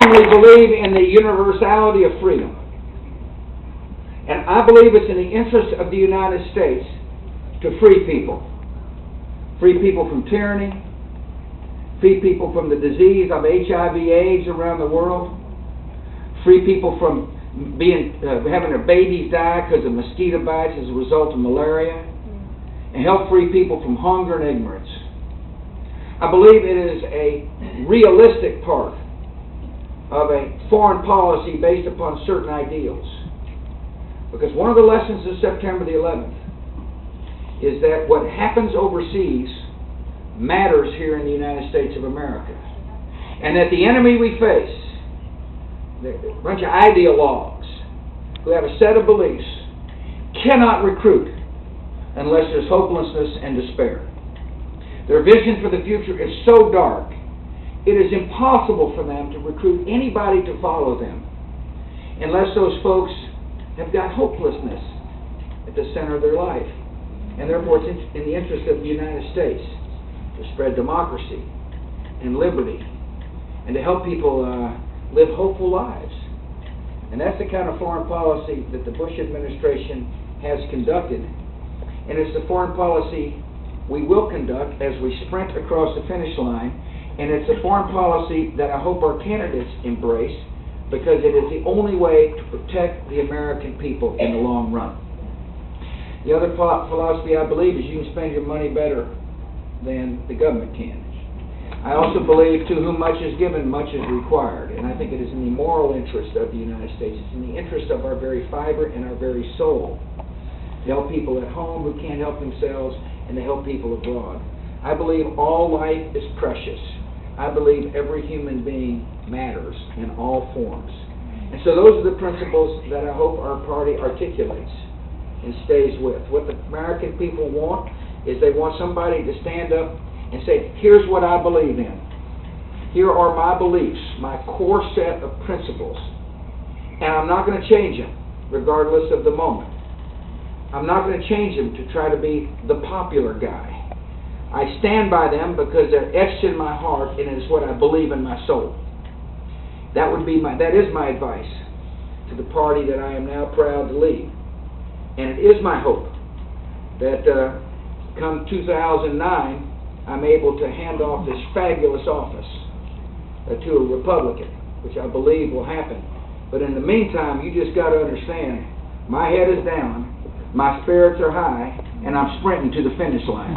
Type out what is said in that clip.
strongly believe in the universality of freedom. And I believe it's in the interest of the United States to free people. Free people from tyranny, free people from the disease of HIV/AIDS around the world, free people from having their babies die because of mosquito bites as a result of malaria, and help free people from hunger and ignorance. I believe it is a realistic part of a foreign policy based upon certain ideals. Because one of the lessons of September the 11th is that what happens overseas matters here in the United States of America. And that the enemy we face, a bunch of ideologues who have a set of beliefs, cannot recruit unless there's hopelessness and despair. Their vision for the future is so dark, it is impossible for them to recruit anybody to follow them unless those folks have got hopelessness at the center of their life. And therefore it's in the interest of the United States to spread democracy and liberty and to help people live hopeful lives. And that's the kind of foreign policy that the Bush administration has conducted. And it's the foreign policy we will conduct as we sprint across the finish line. And it's a foreign policy that I hope our candidates embrace, because it is the only way to protect the American people in the long run. The other philosophy I believe is you can spend your money better than the government can. I also believe to whom much is given, much is required. And I think it is in the moral interest of the United States. It's in the interest of our very fiber and our very soul to help people at home who can't help themselves and to help people abroad. I believe all life is precious. I believe every human being matters in all forms. And so those are the principles that I hope our party articulates and stays with. What the American people want is they want somebody to stand up and say, here's what I believe in. Here are my beliefs, my core set of principles. And I'm not going to change them, regardless of the moment. I'm not going to change them to try to be the popular guy. I stand by them because they're etched in my heart, and it is what I believe in my soul. That is my advice to the party that I am now proud to lead. And it is my hope that come 2009, I'm able to hand off this fabulous office to a Republican, which I believe will happen. But in the meantime, you just got to understand, my head is down, my spirits are high, and I'm sprinting to the finish line.